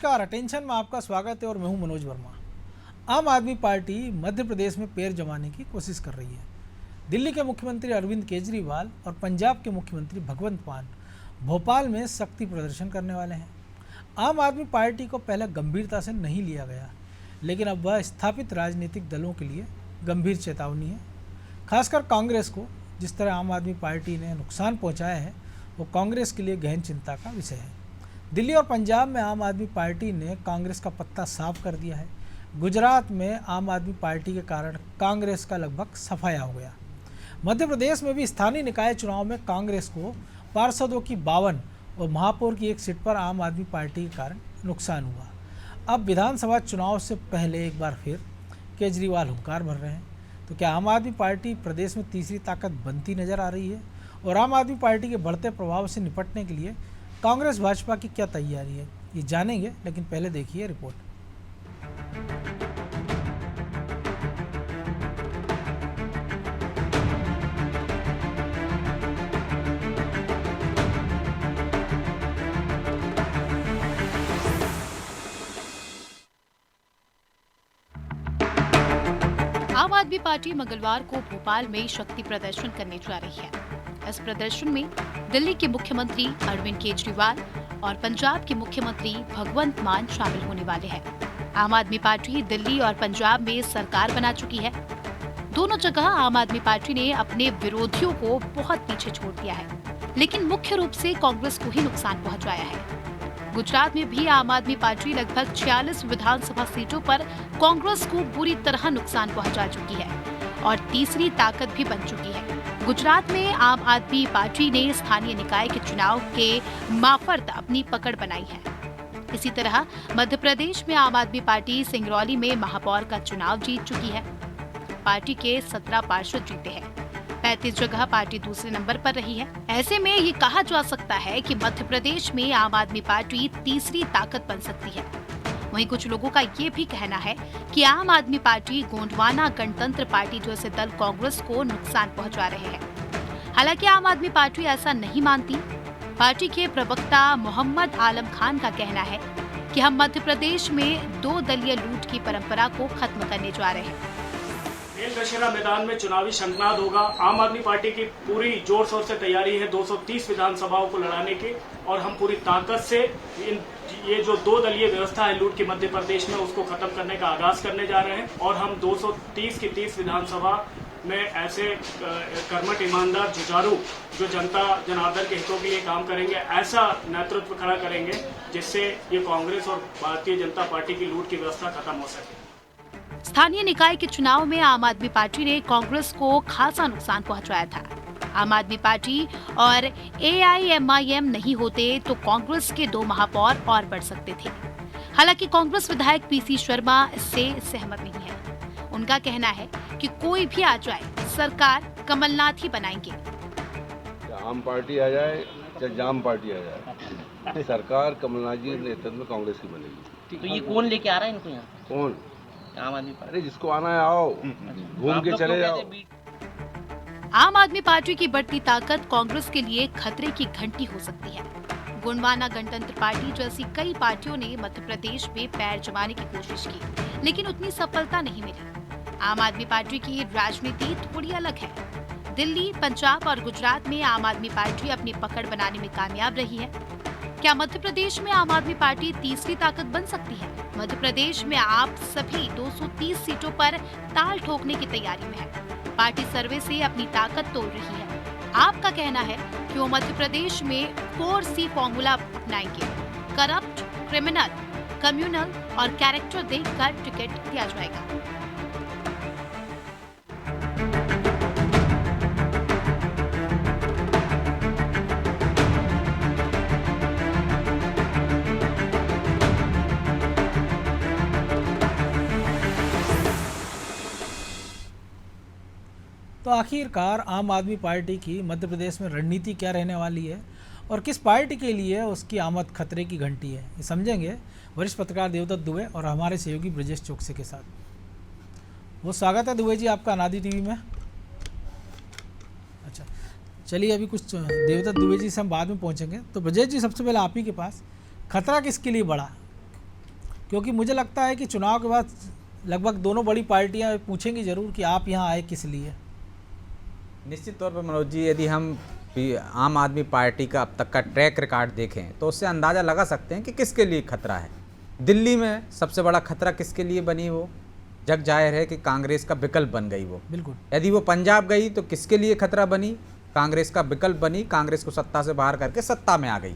नमस्कार, अटेंशन में आपका स्वागत है और मैं हूं मनोज वर्मा। आम आदमी पार्टी मध्य प्रदेश में पैर जमाने की कोशिश कर रही है। दिल्ली के मुख्यमंत्री अरविंद केजरीवाल और पंजाब के मुख्यमंत्री भगवंत मान भोपाल में शक्ति प्रदर्शन करने वाले हैं। आम आदमी पार्टी को पहले गंभीरता से नहीं लिया गया, लेकिन अब वह स्थापित राजनीतिक दलों के लिए गंभीर चेतावनी है। खासकर कांग्रेस को जिस तरह आम आदमी पार्टी ने नुकसान पहुंचाया है, वो कांग्रेस के लिए गहन चिंता का विषय है। दिल्ली और पंजाब में आम आदमी पार्टी ने कांग्रेस का पत्ता साफ कर दिया है। गुजरात में आम आदमी पार्टी के कारण कांग्रेस का लगभग सफाया हो गया। मध्य प्रदेश में भी स्थानीय निकाय चुनाव में कांग्रेस को पार्षदों की 52 और महापौर की 1 सीट पर आम आदमी पार्टी के कारण नुकसान हुआ। अब विधानसभा चुनाव से पहले एक बार फिर केजरीवाल हुंकार भर रहे हैं। तो क्या आम आदमी पार्टी प्रदेश में तीसरी ताकत बनती नजर आ रही है? और आम आदमी पार्टी के बढ़ते प्रभाव से निपटने के लिए कांग्रेस भाजपा की क्या तैयारी है, ये जानेंगे, लेकिन पहले देखिए रिपोर्ट। आम आदमी पार्टी मंगलवार को भोपाल में शक्ति प्रदर्शन करने जा रही है। इस प्रदर्शन में दिल्ली के मुख्यमंत्री अरविंद केजरीवाल और पंजाब के मुख्यमंत्री भगवंत मान शामिल होने वाले हैं। आम आदमी पार्टी दिल्ली और पंजाब में सरकार बना चुकी है। दोनों जगह आम आदमी पार्टी ने अपने विरोधियों को बहुत पीछे छोड़ दिया है, लेकिन मुख्य रूप से कांग्रेस को ही नुकसान पहुंचाया है। गुजरात में भी आम आदमी पार्टी लगभग 46 विधानसभा सीटों पर कांग्रेस को बुरी तरह नुकसान पहुंचा चुकी है और तीसरी ताकत भी बन चुकी है। गुजरात में आम आदमी पार्टी ने स्थानीय निकाय के चुनाव के माफर्द अपनी पकड़ बनाई है। इसी तरह मध्य प्रदेश में आम आदमी पार्टी सिंगरौली में महापौर का चुनाव जीत चुकी है। पार्टी के 17 पार्षद जीते हैं। 35 जगह पार्टी दूसरे नंबर पर रही है। ऐसे में ये कहा जा सकता है कि मध्य प्रदेश में आम आदमी पार्टी तीसरी ताकत बन सकती है। वहीं कुछ लोगों का ये भी कहना है कि आम आदमी पार्टी गोंडवाना गणतंत्र पार्टी जैसे दल कांग्रेस को नुकसान पहुंचा रहे हैं। हालांकि आम आदमी पार्टी ऐसा नहीं मानती। पार्टी के प्रवक्ता मोहम्मद आलम खान का कहना है कि हम मध्य प्रदेश में 2 दलीय लूट की परंपरा को खत्म करने जा रहे हैं। खेल दशहरा मैदान में चुनावी शंखनाद होगा। आम आदमी पार्टी की पूरी जोर शोर से तैयारी है 230 विधानसभाओं को लड़ाने की, और हम पूरी ताकत से ये जो 2 दलीय व्यवस्था है लूट की मध्य प्रदेश में, उसको खत्म करने का आगाज करने जा रहे हैं। और हम 230 की 30 विधानसभा में ऐसे कर्मठ, ईमानदार, जुझारू जो जनता जनार्दन के हितों के लिए काम करेंगे, ऐसा नेतृत्व खड़ा करेंगे जिससे ये कांग्रेस और भारतीय जनता पार्टी की लूट की व्यवस्था खत्म हो सके। स्थानीय निकाय के चुनाव में आम आदमी पार्टी ने कांग्रेस को खासा नुकसान पहुंचाया था। आम आदमी पार्टी और AIMIM नहीं होते तो कांग्रेस के 2 महापौर और बढ़ सकते थे। हालांकि कांग्रेस विधायक PC शर्मा इससे सहमत नहीं है। उनका कहना है कि कोई भी आ जाए, सरकार कमलनाथ ही बनाएंगे। आम पार्टी आ जाए चाहे जाम पार्टी आ जाए, सरकार कमलनाथ जी के नेतृत्व में कांग्रेस की बनेगी। तो ये कौन लेके आ रहा है इनको यहाँ? कौन? आम आदमी पार्टी। अरे जिसको आना है आओ, घूम के चले जाओ। आम आदमी पार्टी की बढ़ती ताकत कांग्रेस के लिए खतरे की घंटी हो सकती है। गोंडवाना गणतंत्र पार्टी जैसी कई पार्टियों ने मध्य प्रदेश में पैर जमाने की कोशिश की, लेकिन उतनी सफलता नहीं मिली। आम आदमी पार्टी की राजनीति थोड़ी अलग है। दिल्ली, पंजाब और गुजरात में आम आदमी पार्टी अपनी पकड़ बनाने में कामयाब रही है। क्या मध्य प्रदेश में आम आदमी पार्टी तीसरी ताकत बन सकती है? मध्य प्रदेश में आप सभी 230 सीटों पर ताल ठोकने की तैयारी में है। पार्टी सर्वे से अपनी ताकत तोड़ रही है। आपका कहना है कि वो मध्य प्रदेश में 4C फॉर्मूला अपनाएंगे। करप्ट, क्रिमिनल, कम्युनल और कैरेक्टर देखकर टिकट दिया जाएगा। तो आखिरकार आम आदमी पार्टी की मध्य प्रदेश में रणनीति क्या रहने वाली है और किस पार्टी के लिए उसकी आमद खतरे की घंटी है, ये समझेंगे वरिष्ठ पत्रकार देवदत्त दुबे और हमारे सहयोगी ब्रजेश चौकसे के साथ। वो स्वागत है दुबे जी आपका अनादि टीवी में। अच्छा, चलिए अभी कुछ देवदत्त दुबे जी से हम बाद में पहुंचेंगे। तो ब्रजेश जी, सबसे पहले आप ही के पास, खतरा किसके लिए बढ़ा? क्योंकि मुझे लगता है कि चुनाव के बाद लगभग दोनों बड़ी पार्टियां पूछेंगी जरूर कि आप यहाँ आए किस लिए। निश्चित तौर पर मनोज जी, यदि हम आम आदमी पार्टी का अब तक का ट्रैक रिकॉर्ड देखें तो उससे अंदाज़ा लगा सकते हैं कि किसके लिए खतरा है। दिल्ली में सबसे बड़ा खतरा किसके लिए बनी, वो जग जाहिर है कि कांग्रेस का विकल्प बन गई वो। बिल्कुल। यदि वो पंजाब गई तो किसके लिए खतरा बनी, कांग्रेस का विकल्प बनी, कांग्रेस को सत्ता से बाहर करके सत्ता में आ गई।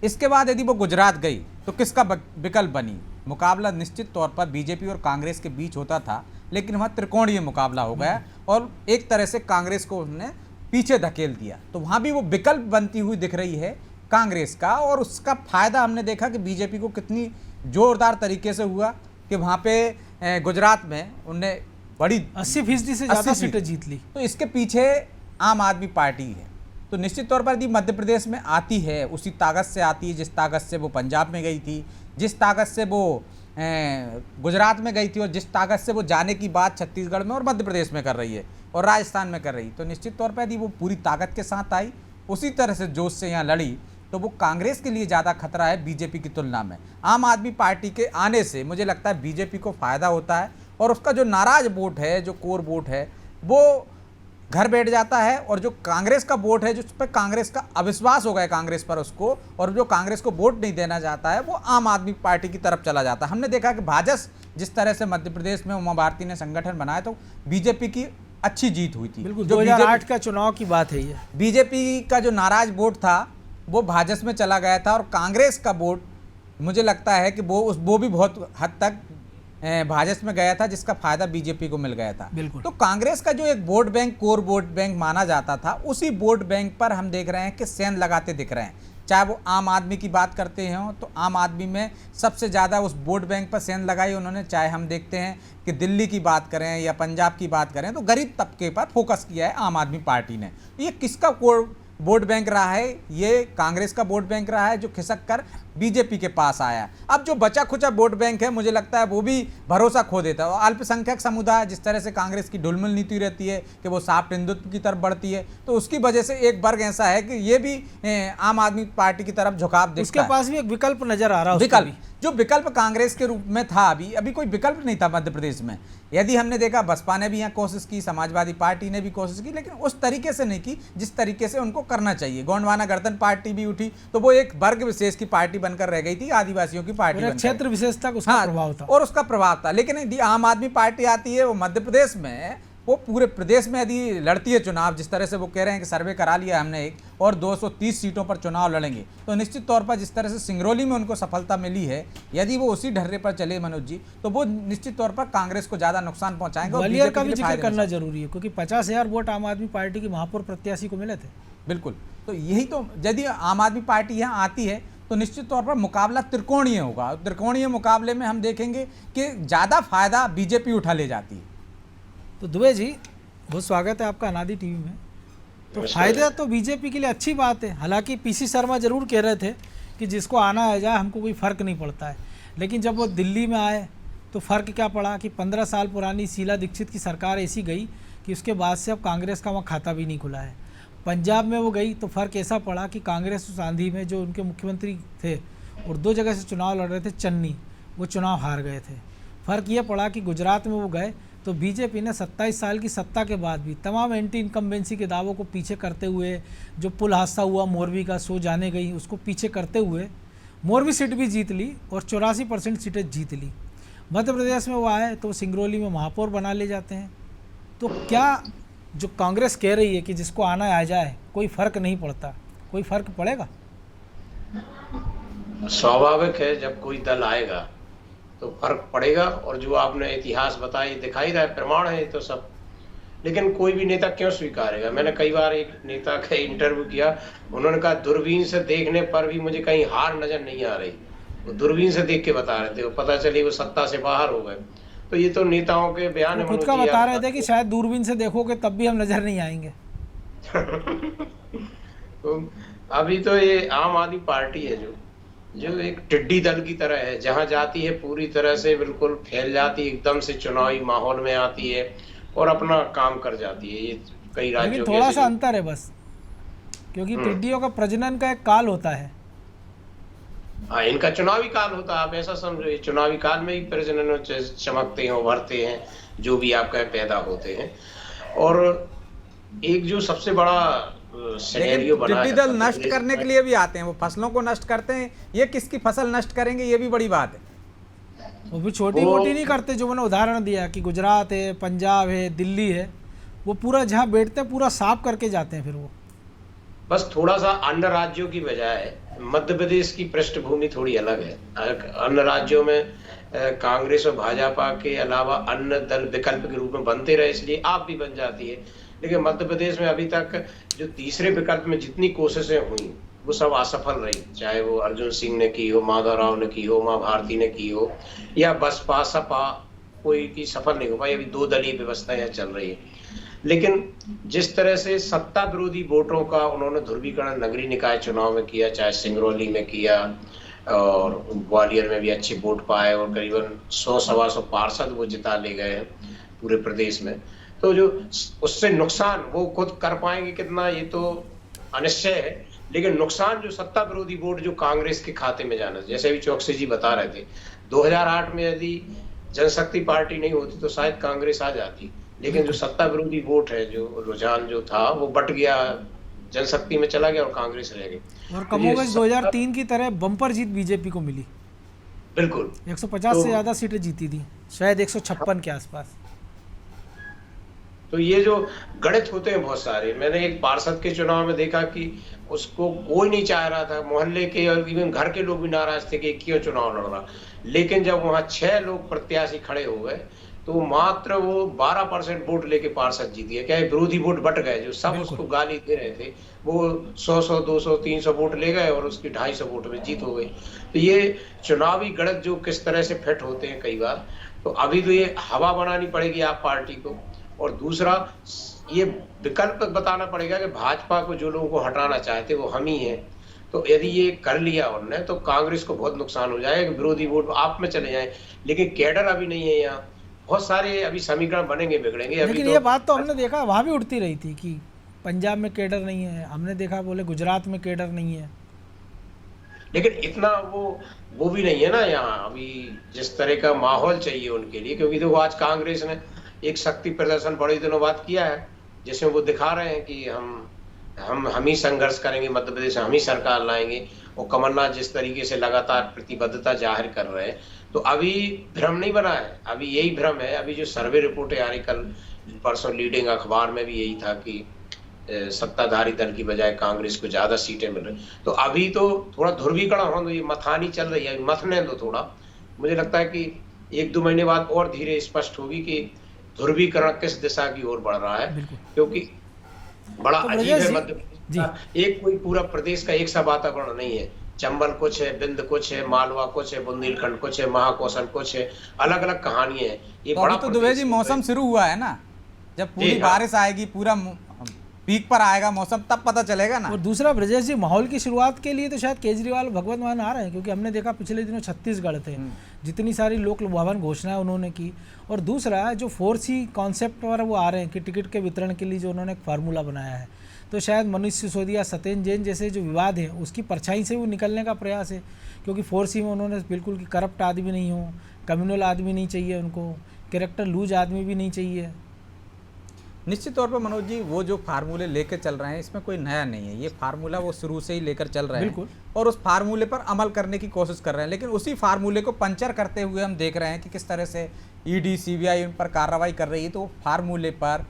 इसके बाद यदि वो गुजरात गई तो किसका विकल्प बनी। मुकाबला निश्चित तौर पर बीजेपी और कांग्रेस के बीच होता था, लेकिन वहाँ त्रिकोणीय मुकाबला हो गया और एक तरह से कांग्रेस को उसने पीछे धकेल दिया। तो वहाँ भी वो विकल्प बनती हुई दिख रही है कांग्रेस का, और उसका फायदा हमने देखा कि बीजेपी को कितनी जोरदार तरीके से हुआ कि वहाँ पे गुजरात में उनने बड़ी 80% से ज़्यादा सीटें जीत ली। तो इसके पीछे आम आदमी पार्टी है। तो निश्चित तौर पर यदि मध्य प्रदेश में आती है उसी ताकत से आती है जिस ताकत से वो पंजाब में गई थी, जिस ताकत से वो गुजरात में गई थी और जिस ताकत से वो जाने की बात छत्तीसगढ़ में और मध्य प्रदेश में कर रही है और राजस्थान में कर रही। तो निश्चित तौर पर यदि वो पूरी ताकत के साथ आई, उसी तरह से जोश से यहाँ लड़ी, तो वो कांग्रेस के लिए ज़्यादा खतरा है बीजेपी की तुलना में। आम आदमी पार्टी के आने से मुझे लगता है बीजेपी को फ़ायदा होता है और उसका जो नाराज़ वोट है, जो कोर वोट है, वो घर बैठ जाता है, और जो कांग्रेस का वोट है, जिस पर कांग्रेस का अविश्वास हो गया कांग्रेस पर उसको, और जो कांग्रेस को वोट नहीं देना चाहता है, वो आम आदमी पार्टी की तरफ चला जाता है। हमने देखा कि भाजपा जिस तरह से मध्य प्रदेश में उमा भारती ने संगठन बनाया तो बीजेपी की अच्छी जीत हुई थी। बिल्कुल, 2008 का चुनाव की बात है ये। बीजेपी का जो नाराज वोट था वो भाजपा में चला गया था, और कांग्रेस का वोट मुझे लगता है कि वो भी बहुत हद तक भाजपा में गया था, जिसका फायदा बीजेपी को मिल गया था। बिल्कुल। तो कांग्रेस का जो एक vote bank, core vote bank माना जाता था, उसी वोट बैंक पर हम देख रहे हैं कि सेंध लगाते दिख रहे हैं। चाहे वो आम आदमी की बात करते हों तो आम आदमी में सबसे ज़्यादा उस वोट बैंक पर सेंध लगाई उन्होंने। चाहे हम देखते हैं कि दिल्ली की बात करें या पंजाब की बात करें तो गरीब तबके पर फोकस किया है आम आदमी पार्टी ने। ये किसका वोट बैंक रहा है? ये कांग्रेस का वोट बैंक रहा है जो खिसक कर बीजेपी के पास आया। अब जो बचा खुचा वोट बैंक है, मुझे लगता है वो भी भरोसा खो देता है। और अल्पसंख्यक समुदाय, जिस तरह से कांग्रेस की ढुलमुल नीति रहती है कि वो सॉफ्ट हिंदुत्व की तरफ बढ़ती है, तो उसकी वजह से एक वर्ग ऐसा है कि ये भी आम आदमी पार्टी की तरफ झुकाव दिखता है। उसके पास भी एक विकल्प नजर आ रहा है। विकल्प, जो विकल्प कांग्रेस के रूप में था, अभी कोई विकल्प नहीं था मध्य प्रदेश में। यदि हमने देखा बसपा ने भी यहाँ कोशिश की, समाजवादी पार्टी ने भी कोशिश की, लेकिन उस तरीके से नहीं की जिस तरीके से उनको करना चाहिए। गोंडवाना गणतंत्र पार्टी भी उठी तो वो एक वर्ग विशेष की पार्टी बनकर रह गई थी, आदिवासियों की पार्टी, क्षेत्र विशेष तक उसका प्रभाव था। और उसका प्रभाव था। लेकिन यदि आम आदमी पार्टी आती है, वो मध्य प्रदेश में, वो पूरे प्रदेश में यदि लड़ती है चुनाव, जिस तरह से वो कह रहे हैं कि सर्वे करा लिया हमने एक, और 230 सीटों पर चुनाव लड़ेंगे, तो निश्चित तौर पर जिस तरह से सिंगरौली में उनको सफलता मिली है, यदि वो उसी ढर्रे पर चले मनोज जी, तो वो निश्चित तौर पर कांग्रेस को ज्यादा नुकसान पहुंचाएंगे। ग्वालियर का भी जिक्र करना जरूरी है क्योंकि 50,000 वोट आम आदमी पार्टी की महापौर प्रत्याशी को मिले थे। बिल्कुल, तो यही तो, यदि आम आदमी पार्टी यहाँ आती है तो निश्चित तौर पर मुकाबला त्रिकोणीय होगा। त्रिकोणीय मुकाबले में हम देखेंगे कि ज़्यादा फायदा बीजेपी उठा ले जाती है। तो दुबे जी, बहुत स्वागत है आपका अनादि टीवी में। तो फायदा तो बीजेपी के लिए अच्छी बात है। हालांकि पीसी शर्मा जरूर कह रहे थे कि जिसको आना आ जाए, हमको कोई फ़र्क नहीं पड़ता है, लेकिन जब वो दिल्ली में आए तो फ़र्क क्या पड़ा कि 15 साल पुरानी शीला दीक्षित की सरकार ऐसी गई कि उसके बाद से अब कांग्रेस का वहाँ खाता भी नहीं खुला है। पंजाब में वो गई तो फ़र्क ऐसा पड़ा कि कांग्रेस उस आंधी में जो उनके मुख्यमंत्री थे और 2 जगह से चुनाव लड़ रहे थे चन्नी, वो चुनाव हार गए थे। फ़र्क ये पड़ा कि गुजरात में वो गए तो बीजेपी ने 27 साल की सत्ता के बाद भी तमाम एंटी इनकम्बेंसी के दावों को पीछे करते हुए, जो पुल हादसा हुआ मोरबी का, सो जाने गई, उसको पीछे करते हुए मोरबी सीट भी जीत ली और 84% सीटें जीत ली। मध्य प्रदेश में वो आए तो सिंगरौली में महापौर बना ले जाते हैं। तो क्या जो कांग्रेस कह रही है कि जिसको आना आ जाए, कोई फ़र्क नहीं पड़ता, कोई फ़र्क पड़ेगा? स्वाभाविक है, जब कोई दल आएगा तो फर्क पड़ेगा। और जो आपने इतिहास बताया दिखाई रहा है, प्रमाण है तो सब। लेकिन कोई भी नेता क्यों स्वीकारेगा? मैंने कई बार एक नेता का इंटरव्यू किया, उन्होंने कहा दूरबीन से देखने पर भी मुझे कहीं हार नजर नहीं आ रही। वो दूरबीन से देख के बता रहे थे, वो पता चली वो सत्ता से बाहर हो गए। तो ये तो नेताओं के बयान है। खुद का बता रहे थे कि शायद दूरबीन से देखोगे तब भी हम नजर नहीं आएंगे। तो अभी तो ये आम आदमी पार्टी है जो एक टिड्डी दल की तरह है, जहां जाती है पूरी तरह से बिल्कुल फैल जाती है, एकदम से चुनावी माहौल में आती है और अपना काम कर जाती है। ये कई राज्यों थोड़ा सा अंतर है बस, क्योंकि टिड्डियों का प्रजनन का एक काल होता है हाँ, इनका चुनावी काल होता है, आप ऐसा समझो, ये चुनावी काल में ही प्रजनन चमकते हैं, उभरते हैं, जो भी आपका पैदा होते हैं। और एक जो सबसे बड़ा सिनेरियो लेकिन बना टिड्डी है दल नष्ट करने के लिए भी आते हैं, वो फसलों को नष्ट करते हैं, ये किसकी फसल नष्ट करेंगे, ये भी बड़ी बात है। वो भी छोटी मोटी नहीं करते, जो मैंने उदाहरण दिया कि गुजरात है, पंजाब है, दिल्ली है, वो पूरा जहाँ बैठते हैं पूरा साफ करके जाते हैं। फिर वो बस थोड़ा सा अन्य राज्यों की बजाय मध्य प्रदेश की पृष्ठभूमि थोड़ी अलग है। अन्य राज्यों में कांग्रेस और भाजपा के अलावा अन्य दल विकल्प के रूप में बनते रहे, इसलिए आप भी बन जाती है। लेकिन मध्य प्रदेश में अभी तक जो तीसरे विकल्प में जितनी कोशिशें हुई वो सब असफल रही, चाहे वो अर्जुन सिंह ने की हो, माधवराव ने की हो, उमा भारती ने की हो, या बसपा सपा, कोई की सफल नहीं हो पाई। अभी 2 दलीय व्यवस्था यहाँ चल रही है। लेकिन जिस तरह से सत्ता विरोधी वोटों का उन्होंने ध्रुवीकरण नगरीय निकाय चुनाव में किया, चाहे सिंगरौली में किया और ग्वालियर में भी अच्छे वोट पाए और करीबन 100-125 पार्षद वो जिता ले गए हैं पूरे प्रदेश में, तो जो उससे नुकसान वो खुद कर पाएंगे कितना ये तो अनिश्चय है। लेकिन नुकसान जो सत्ता विरोधी वोट जो कांग्रेस के खाते में जाना, जैसे अभी चौकसी जी बता रहे थे, 2008 में यदि जनशक्ति पार्टी नहीं होती तो शायद कांग्रेस आ जाती, लेकिन जो सत्ता विरोधी वोट है, जो रुझान जो था वो बट गया, जनशक्ति में चला गया और कांग्रेस रह गई। और कमोबेश 2003 की तरह बम्पर जीत बीजेपी को मिली। बिल्कुल 150 से ज्यादा सीटें जीती थी, शायद 156 के आसपास। तो ये जो गणित होते हैं बहुत सारे, मैंने एक पार्षद के चुनाव में देखा कि उसको कोई नहीं चाह रहा था, मोहल्ले के और इवन घर के लोग भी नाराज थे कि क्यों चुनाव लड़ रहा। लेकिन जब वहां 6 लोग प्रत्याशी खड़े हो गए तो मात्र वो 12% वोट लेके पार्षद जीत गया। क्या विरोधी वोट बट गए, जो सब उसको गाली दे रहे थे, वो 100, 200, 300 वोट ले गए और उसकी 250 वोट में जीत हो गई। तो ये चुनावी गणित जो किस तरह से फिट होते हैं कई बार, तो अभी तो ये हवा बनानी पड़ेगी आप पार्टी को, और दूसरा ये विकल्प बताना पड़ेगा कि भाजपा को जो लोगों को हटाना चाहते वो हम ही हैं। तो यदि ये कर लिया उन्होंने तो कांग्रेस को बहुत नुकसान हो जाएगा, विरोधी वोट आप में चले जाए। लेकिन कैडर अभी नहीं है यहाँ, बहुत सारे अभी समीकरण बनेंगे बिगड़ेंगे। लेकिन ये बात तो हमने देखा वहाँ भी उठती रही थी कि पंजाब में कैडर नहीं है, हमने देखा बोले गुजरात में कैडर नहीं है, लेकिन इतना वो भी नहीं है ना यहाँ अभी जिस तरह का माहौल चाहिए उनके लिए। क्योंकि देखो आज कांग्रेस ने एक शक्ति प्रदर्शन बड़े दिनों बाद किया है, जिसमें वो दिखा रहे हैं कि हम ही संघर्ष करेंगे, मध्य प्रदेश में हम ही सरकार लाएंगे। और कमलनाथ जिस तरीके से लगातार प्रतिबद्धता जाहिर कर रहे हैं, तो अभी भ्रम नहीं बना है, अभी यही भ्रम है। अभी जो सर्वे रिपोर्टें आ रही, कल परसों लीडिंग अखबार में भी यही था कि सत्ताधारी दल की बजाय कांग्रेस को ज्यादा सीटें मिल रही। तो अभी तो थोड़ा ध्रुवीकरण हो, ये मथानी चल रही है, मथने दो थोड़ा। मुझे लगता है कि 1-2 महीने बाद और धीरे स्पष्ट होगी कि ध्रुवीकरण किस दिशा की ओर बढ़ रहा है। क्योंकि बड़ा अजीब है मध्य प्रदेश का, एक कोई पूरा प्रदेश का एक सा वातावरण नहीं है। चंबल कुछ है, बिंद कुछ है, मालवा कुछ है, बुंदेलखंड कुछ है, महाकौशल कुछ है, अलग अलग कहानियां हैं। ये तो बड़ा अभी तो दुबे जी मौसम शुरू हुआ है ना, जब पूरी बारिश आएगी, पूरा पीक पर आएगा मौसम, तब पता चलेगा ना। और दूसरा ब्रजेश जी, माहौल की शुरुआत के लिए तो शायद केजरीवाल भगवंत मान आ रहे हैं, क्योंकि हमने देखा पिछले दिनों छत्तीसगढ़ थे, जितनी सारी लोक लुभावन घोषणाएं उन्होंने की। और दूसरा जो 4C कॉन्सेप्ट पर वो आ रहे हैं कि टिकट के वितरण के लिए जो उन्होंने एक फार्मूला बनाया है, तो शायद मनीष सिसोदिया, सत्येंद्र जैन जैसे जो विवाद हैं उसकी परछाई से वो निकलने का प्रयास है। क्योंकि 4C में उन्होंने बिल्कुल कि करप्ट आदमी नहीं हो, कम्युनल आदमी नहीं चाहिए उनको, कैरेक्टर लूज आदमी भी नहीं चाहिए। निश्चित तौर पर मनोज जी, वो जो फार्मूले लेकर चल रहे हैं इसमें कोई नया नहीं है, ये फार्मूला वो शुरू से ही लेकर चल रहे हैं और उस फार्मूले पर अमल करने की कोशिश कर रहे हैं। लेकिन उसी फार्मूले को पंचर करते हुए हम देख रहे हैं कि किस तरह से ईडी, सीबीआई उन पर कार्रवाई कर रही है। तो फार्मूले पर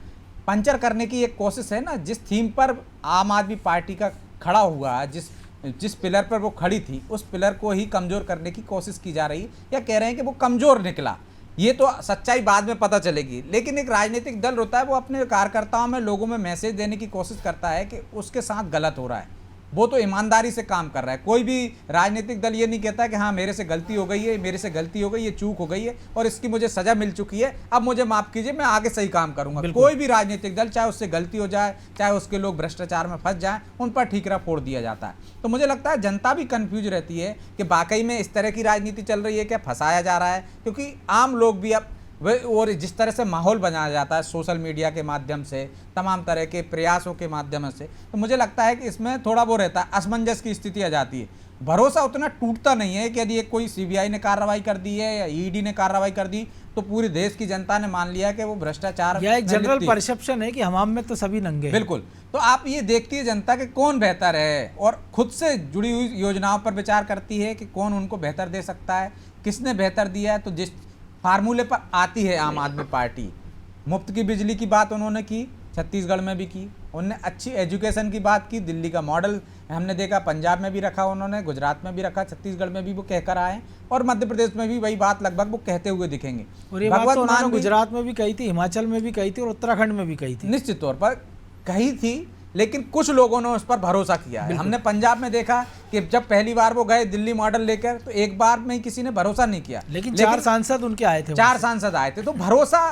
पंचर करने की एक कोशिश है ना, जिस थीम पर आम आदमी पार्टी का खड़ा हुआ, जिस पिलर पर वो खड़ी थी, उस पिलर को ही कमज़ोर करने की कोशिश की जा रही है, या कह रहे हैं कि वो कमज़ोर निकला। ये तो सच्चाई बाद में पता चलेगी। लेकिन एक राजनीतिक दल होता है, वो अपने कार्यकर्ताओं में, लोगों में मैसेज देने की कोशिश करता है कि उसके साथ गलत हो रहा है, वो तो ईमानदारी से काम कर रहा है। कोई भी राजनीतिक दल ये नहीं कहता कि हाँ मेरे से गलती हो गई है, मेरे से गलती हो गई, ये चूक हो गई है और इसकी मुझे सजा मिल चुकी है, अब मुझे माफ़ कीजिए, मैं आगे सही काम करूंगा। कोई भी राजनीतिक दल, चाहे उससे गलती हो जाए, चाहे उसके लोग भ्रष्टाचार में फंस जाएं, उन पर ठीकरा फोड़ दिया जाता है। तो मुझे लगता है जनता भी कन्फ्यूज रहती है कि वाकई में इस तरह की राजनीति चल रही है, क्या फंसाया जा रहा है। क्योंकि आम लोग भी अब और जिस तरह से माहौल बनाया जाता है सोशल मीडिया के माध्यम से, तमाम तरह के प्रयासों के माध्यम से, तो मुझे लगता है कि इसमें थोड़ा वो रहता है, असमंजस की स्थिति आ जाती है। भरोसा उतना टूटता नहीं है कि यदि एक कोई सीबीआई ने कार्रवाई कर दी है या ईडी ने कार्रवाई कर दी तो पूरे देश की जनता ने मान लिया कि वो भ्रष्टाचार यह एक में जनरल लिप्त है। परसेप्शन है कि हमाम में तो सभी नंगे हैं। बिल्कुल। तो आप ये देखती है जनता कि कौन बेहतर है और खुद से जुड़ी हुई योजनाओं पर विचार करती है कि कौन उनको बेहतर दे सकता है, किसने बेहतर दिया है। तो जिस फार्मूले पर आती है आम आदमी पार्टी, मुफ्त की बिजली की बात उन्होंने की, छत्तीसगढ़ में भी की, उन्होंने अच्छी एजुकेशन की बात की, दिल्ली का मॉडल हमने देखा, पंजाब में भी रखा उन्होंने, गुजरात में भी रखा, छत्तीसगढ़ में भी वो कहकर आए और मध्य प्रदेश में भी वही बात लगभग वो कहते हुए दिखेंगे। और ये बात तो भगवत उन्होंने मान भी गुजरात में भी कही थी, हिमाचल में भी कही थी और उत्तराखंड में भी कही थी। निश्चित तौर पर कही थी, लेकिन कुछ लोगों ने उस पर भरोसा किया है। हमने पंजाब में देखा कि जब पहली बार वो गए दिल्ली मॉडल लेकर तो एक बार में ही किसी ने भरोसा नहीं किया, लेकिन 4 सांसद उनके आए थे, 4 सांसद आए थे। तो भरोसा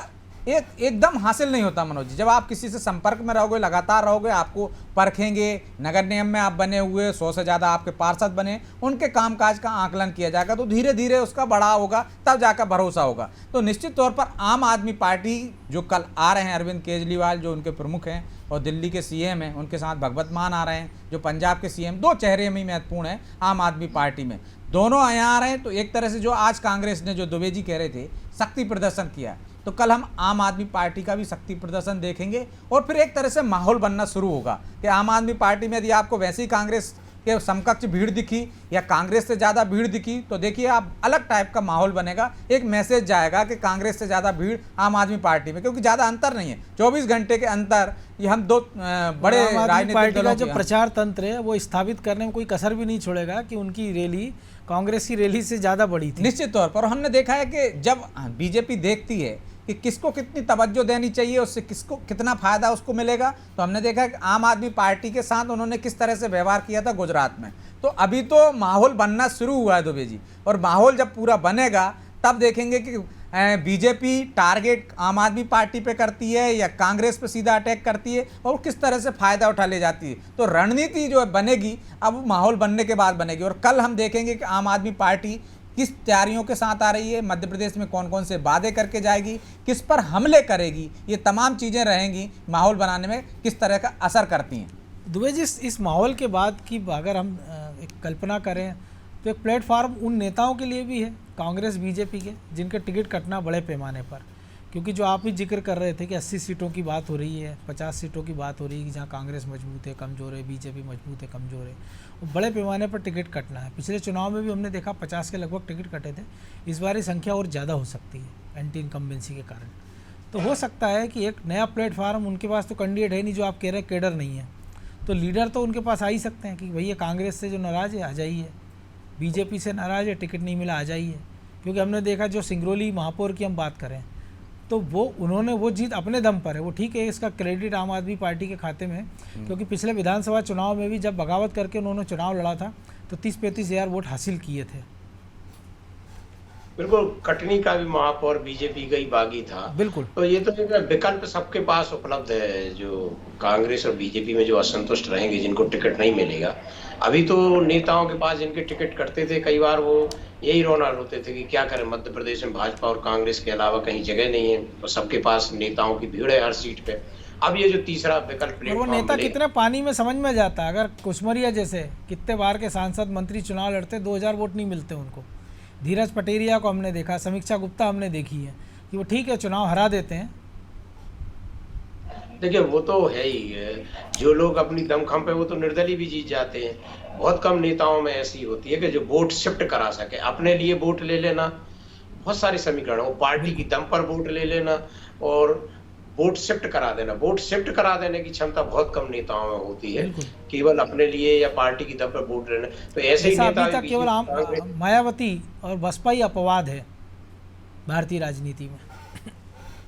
एकदम हासिल नहीं होता मनोज जी। जब आप किसी से संपर्क में रहोगे, लगातार रहोगे, आपको परखेंगे, नगर निगम में आप बने हुए, 100 से ज़्यादा आपके पार्षद बने, उनके कामकाज का आकलन किया जाएगा तो धीरे धीरे उसका बढ़ाव होगा, तब जाकर भरोसा होगा। तो निश्चित तौर पर आम आदमी पार्टी जो कल आ रहे हैं, अरविंद केजरीवाल जो उनके प्रमुख हैं और दिल्ली के सीएम हैं, उनके साथ भगवत मान आ रहे हैं जो पंजाब के सीएम, 2 चेहरे में महत्वपूर्ण हैं आम आदमी पार्टी में, दोनों यहाँ आ रहे हैं। तो एक तरह से जो आज कांग्रेस ने, जो दुबे जी कह रहे थे, शक्ति प्रदर्शन किया, तो कल हम आम आदमी पार्टी का भी शक्ति प्रदर्शन देखेंगे और फिर एक तरह से माहौल बनना शुरू होगा कि आम आदमी पार्टी में यदि आपको वैसी कांग्रेस के समकक्ष भीड़ दिखी या कांग्रेस से ज़्यादा भीड़ दिखी तो देखिए आप अलग टाइप का माहौल बनेगा, एक मैसेज जाएगा कि कांग्रेस से ज़्यादा भीड़ आम आदमी पार्टी में, क्योंकि ज़्यादा अंतर नहीं है, 24 घंटे के अंतर ये हम 2 बड़े राजनीतिक पार्टी का दलों जो प्रचार तंत्र है वो स्थापित करने में कोई कसर भी नहीं छोड़ेगा कि उनकी रैली कांग्रेस की रैली से ज़्यादा बड़ी थी। निश्चित तौर पर हमने देखा है कि जब बीजेपी देखती है कि किसको कितनी तवज्जो देनी चाहिए, उससे किसको कितना फायदा उसको मिलेगा, तो हमने देखा है कि आम आदमी पार्टी के साथ उन्होंने किस तरह से व्यवहार किया था गुजरात में। तो अभी तो माहौल बनना शुरू हुआ है दुबे जी, और माहौल जब पूरा बनेगा तब देखेंगे कि बीजेपी टारगेट आम आदमी पार्टी पे करती है या कांग्रेस पे सीधा अटैक करती है और किस तरह से फायदा उठा ले जाती है। तो रणनीति जो बनेगी अब माहौल बनने के बाद बनेगी, और कल हम देखेंगे कि आम आदमी पार्टी किस तैयारियों के साथ आ रही है, मध्य प्रदेश में कौन कौन से वादे करके जाएगी, किस पर हमले करेगी, ये तमाम चीज़ें रहेंगी माहौल बनाने में किस तरह का असर करती हैं। दुबे जी, इस माहौल के बाद की अगर हम एक कल्पना करें तो एक प्लेटफार्म उन नेताओं के लिए भी है कांग्रेस बीजेपी के जिनके टिकट कटना बड़े पैमाने पर, क्योंकि जो आप ही जिक्र कर रहे थे कि 80 सीटों की बात हो रही है, 50 सीटों की बात हो रही है कि जहाँ कांग्रेस मजबूत है, कमज़ोर है, बीजेपी मजबूत है, कमज़ोर है, वो बड़े पैमाने पर टिकट कटना है। पिछले चुनाव में भी हमने देखा 50 के लगभग टिकट कटे थे, इस बार ये संख्या और ज़्यादा हो सकती है एंटी इनकम्बेंसी के कारण। तो हो सकता है कि एक नया प्लेटफार्म, उनके पास तो कैंडिडेट है नहीं, जो आप कह रहे हैं कैडर नहीं है, तो लीडर तो उनके पास आ ही सकते हैं कि भैया कांग्रेस से जो नाराज़ है आ जाइए, बीजेपी से नाराज़ है, टिकट नहीं मिला आ जाइए। क्योंकि हमने देखा जो सिंगरौली महापौर की हम बात करें तो वो उन्होंने वो जीत अपने दम पर है, वो ठीक है, इसका क्रेडिट आम आदमी पार्टी के खाते में है, क्योंकि पिछले विधानसभा चुनाव में भी जब बगावत करके उन्होंने चुनाव लड़ा था तो 30-35 हज़ार वोट हासिल किए थे। बिल्कुल, कटनी का भी महापौर बीजेपी का ही बागी था। बिल्कुल। तो ये तो विकल्प सबके पास उपलब्ध है, जो कांग्रेस और बीजेपी में जो असंतुष्ट रहेंगे, जिनको टिकट नहीं मिलेगा। अभी तो नेताओं के पास जिनके टिकट कटते थे, कई बार वो यही रोना रोते थे कि क्या करें, मध्य प्रदेश में भाजपा और कांग्रेस के अलावा कहीं जगह नहीं है, तो सबके पास नेताओं की भीड़ है हर सीट पे। अब ये जो तीसरा विकल्प, वो नेता कितने पानी में समझ में जाता है। अगर कुशमरिया जैसे कितने बार के सांसद मंत्री चुनाव लड़ते, 2000 वोट नहीं मिलते उनको। धीरज पटेरिया को हमने देखा, समीक्षा गुप्ता हमने देखी है कि वो ठीक है चुनाव हरा देते हैं। देखिए वो तो है ही, जो लोग अपनी दमखम पे वो तो निर्दलीय भी जीत जाते हैं। बहुत कम नेताओं में ऐसी होती है कि जो वोट शिफ्ट करा सके, अपने लिए वोट ले लेना, बहुत सारे समीकरण, वो पार्टी की दम पर वोट ले लेना और वोट शिफ्ट करा देना। वोट शिफ्ट करा देने की क्षमता बहुत कम नेताओं में होती है, केवल अपने लिए या पार्टी की दम पर वोट लेना। तो ऐसे ही नेता अभी तक केवल मायावती और बसपा ही अपवाद है भारतीय राजनीति में।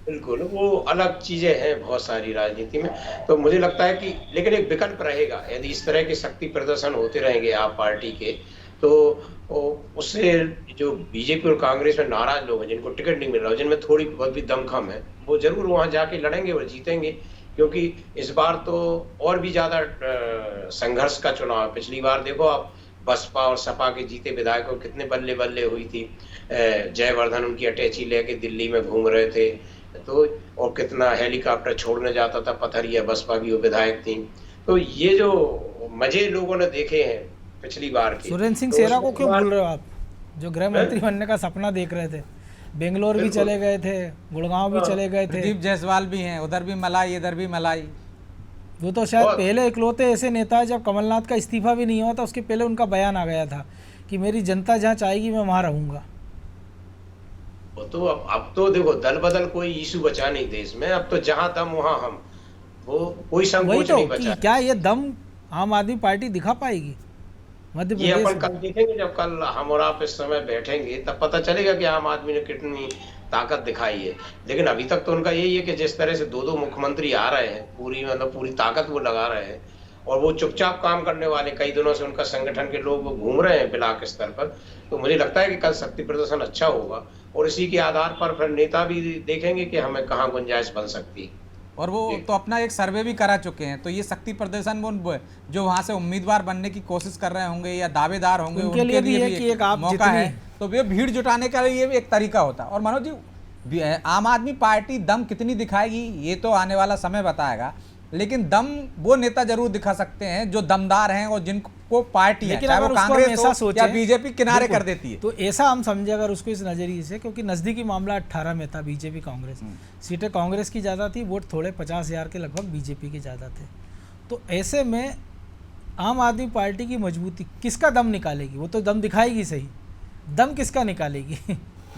बिल्कुल, वो अलग चीजें हैं बहुत सारी राजनीति में। तो मुझे लगता है कि लेकिन एक विकल्प रहेगा, यदि इस तरह के शक्ति प्रदर्शन होते रहेंगे आप पार्टी के, तो उससे जो बीजेपी और कांग्रेस में नाराज लोग हैं, जिनको टिकट नहीं मिल रहा, जिनमें थोड़ी बहुत भी दमखम है, वो जरूर वहां जाके लड़ेंगे और जीतेंगे। क्योंकि इस बार तो और भी ज्यादा संघर्ष का चुनाव है। पिछली बार देखो आप, बसपा और सपा के जीते विधायकों कितने बल्ले बल्ले हुई थी। जयवर्धन उनकी अटैची लेके दिल्ली में घूम रहे थे, तो और कितना हेलीकॉप्टर छोड़ने जाता था पथरिया, बसपा की वो विधायक थी। तो ये जो मजे लोगों ने देखे हैं पिछली बार की। सुरेंद्र सिंह तो सेरा उसमें को क्यों हमारा- भूल रहे हो आप, जो गृह मंत्री बनने का सपना देख रहे थे? बेंगलोर भी बिल्कुल। चले गए थे, गुड़गांव भी चले गए थे। प्रदीप जायसवाल भी हैं, उधर भी मलाई इधर भी मलाई। वो तो शायद बहुत। पहले इकलौते ऐसे नेता है, जब कमलनाथ का इस्तीफा भी नहीं हुआ था उसके पहले उनका बयान आ गया था कि मेरी जनता जहाँ चाहेगी मैं वहाँ रहूँगा। वो तो अब तो देखो दल बदल कोई इशू बचा नहीं देश में, अब तो जहां दम वहां हम, वो कोई वही संकोच तो नहीं कि बचा। क्या ये दम आम आदमी पार्टी दिखा पाएगी मध्य ये अपन प्रदेश कल में? देखेंगे, जब कल हम और आप इस समय बैठेंगे तब पता चलेगा कि आम आदमी ने कितनी ताकत दिखाई है। लेकिन अभी तक तो उनका यही है कि जिस तरह से दो मुख्यमंत्री आ रहे हैं, पूरी ताकत वो लगा रहे हैं और वो चुपचाप काम करने वाले, कई दिनों से उनका संगठन के लोग वो घूम रहे हैं ब्लॉक स्तर पर। तो मुझे लगता है कि कल शक्ति प्रदर्शन अच्छा होगा और इसी के आधार पर फिर नेता भी देखेंगे कि हमें कहाँ गुंजाइश बन सकती है। और वो तो अपना एक सर्वे भी करा चुके हैं, तो ये शक्ति प्रदर्शन वो जो वहाँ से उम्मीदवार बनने की कोशिश कर रहे होंगे या दावेदार होंगे उनके लिए भी है कि एक आप मौका जितनी- है, तो वे भीड़ जुटाने का ये भी एक तरीका होता है। और मनोज जी, आम आदमी पार्टी दम कितनी दिखाएगी ये तो आने वाला समय बताएगा, लेकिन दम वो नेता जरूर दिखा सकते हैं जो दमदार हैं और जिनको पार्टी है, लेकिन चाहे वो अगर उसको हम कांग्रेस ऐसा हो सोचें, या बीजेपी किनारे बिल्कुल, कर देती है। तो ऐसा हम समझे अगर उसको इस नज़रिए से, क्योंकि नज़दीकी मामला 18 में था बीजेपी कांग्रेस, सीटें कांग्रेस की ज़्यादा थी, वोट थोड़े 50,000 के लगभग बीजेपी के ज़्यादा थे। तो ऐसे में आम आदमी पार्टी की मजबूती किसका दम निकालेगी? वो तो दम दिखाएगी सही, दम किसका निकालेगी?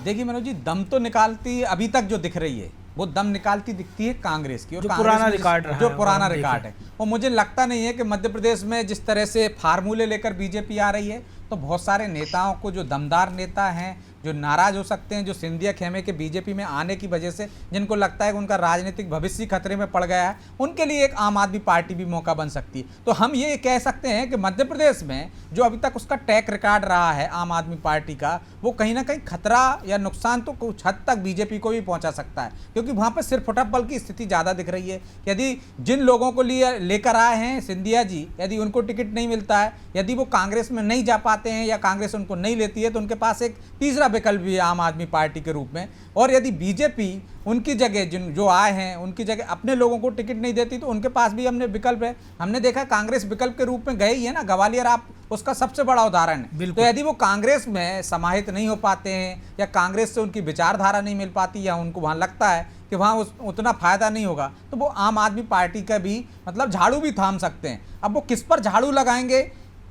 देखिए मनोज जी, दम तो निकालती अभी तक जो दिख रही है वो दम निकालती दिखती है कांग्रेस की, और जो कांग्रेस पुराना में रिकॉर्ड रहा जो है, पुराना और हम रिकॉर्ड है। और मुझे लगता नहीं है कि मध्य प्रदेश में जिस तरह से फार्मूले लेकर बीजेपी आ रही है, तो बहुत सारे नेताओं को, जो दमदार नेता हैं, जो नाराज हो सकते हैं, जो सिंधिया खेमे के बीजेपी में आने की वजह से जिनको लगता है कि उनका राजनीतिक भविष्य खतरे में पड़ गया है, उनके लिए एक आम आदमी पार्टी भी मौका बन सकती है। तो हम ये कह सकते हैं कि मध्य प्रदेश में जो अभी तक उसका ट्रैक रिकॉर्ड रहा है आम आदमी पार्टी का, वो कहीं ना कहीं खतरा या नुकसान तो कुछ हद तक बीजेपी को भी पहुंचा सकता है, क्योंकि वहां पर सिर फुटक बल की स्थिति ज़्यादा दिख रही है। यदि जिन लोगों को लिए लेकर आए हैं सिंधिया जी, यदि उनको टिकट नहीं मिलता है, यदि वो कांग्रेस में नहीं जा पाते हैं या कांग्रेस उनको नहीं लेती है, तो उनके पास एक तीसरा विकल्प भी है आम आदमी पार्टी के रूप में। और यदि बीजेपी उनकी जगह जो आए हैं उनकी जगह अपने लोगों को टिकट नहीं देती, तो उनके पास भी हमने विकल्प है। हमने देखा कांग्रेस विकल्प के रूप में गई है ना, ग्वालियर आप उसका सबसे बड़ा उदाहरण है। तो यदि वो कांग्रेस में समाहित नहीं हो पाते हैं या कांग्रेस से उनकी विचारधारा नहीं मिल पाती या उनको वहाँ लगता है कि वहाँ उतना फायदा नहीं होगा, तो वो आम आदमी पार्टी का भी मतलब झाड़ू भी थाम सकते हैं। अब वो किस पर झाड़ू लगाएंगे,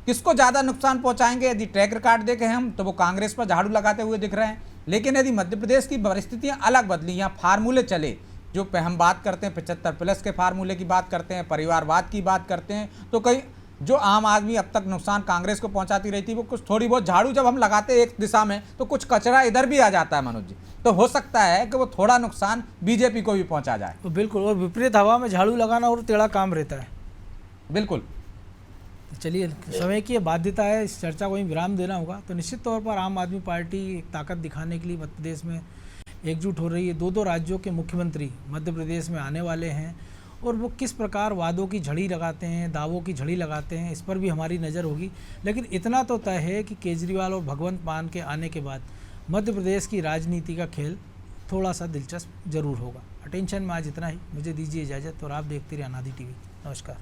किसको ज़्यादा नुकसान पहुंचाएंगे, यदि ट्रैक रिकॉर्ड देखें हम तो वो कांग्रेस पर झाड़ू लगाते हुए दिख रहे हैं। लेकिन यदि मध्य प्रदेश की परिस्थितियां अलग बदली, यहाँ फार्मूले चले, जो हम बात करते हैं 75+ के फार्मूले की बात करते हैं, परिवारवाद की बात करते हैं, तो कई जो आम आदमी अब तक नुकसान कांग्रेस को पहुंचाती रही थी, वो कुछ थोड़ी बहुत झाड़ू जब हम लगाते हैं एक दिशा में, तो कुछ कचरा इधर भी आ जाता है मनोज जी। तो हो सकता है कि वो थोड़ा नुकसान बीजेपी को भी पहुंचा जाए। तो बिल्कुल, और विपरीत हवा में झाड़ू लगाना और टेढ़ा काम रहता है। बिल्कुल। चलिए, समय की बाध्यता है, इस चर्चा को ही विराम देना होगा। तो निश्चित तौर पर आम आदमी पार्टी एक ताकत दिखाने के लिए मध्य प्रदेश में एकजुट हो रही है। दो राज्यों के मुख्यमंत्री मध्य प्रदेश में आने वाले हैं और वो किस प्रकार वादों की झड़ी लगाते हैं, दावों की झड़ी लगाते हैं, इस पर भी हमारी नज़र होगी। लेकिन इतना तो तय है कि केजरीवाल और भगवंत मान के आने के बाद मध्य प्रदेश की राजनीति का खेल थोड़ा सा दिलचस्प जरूर होगा। अटेंशन में आज इतना ही, मुझे दीजिए इजाज़त और आप देखते रहिए अनादि टीवी। नमस्कार।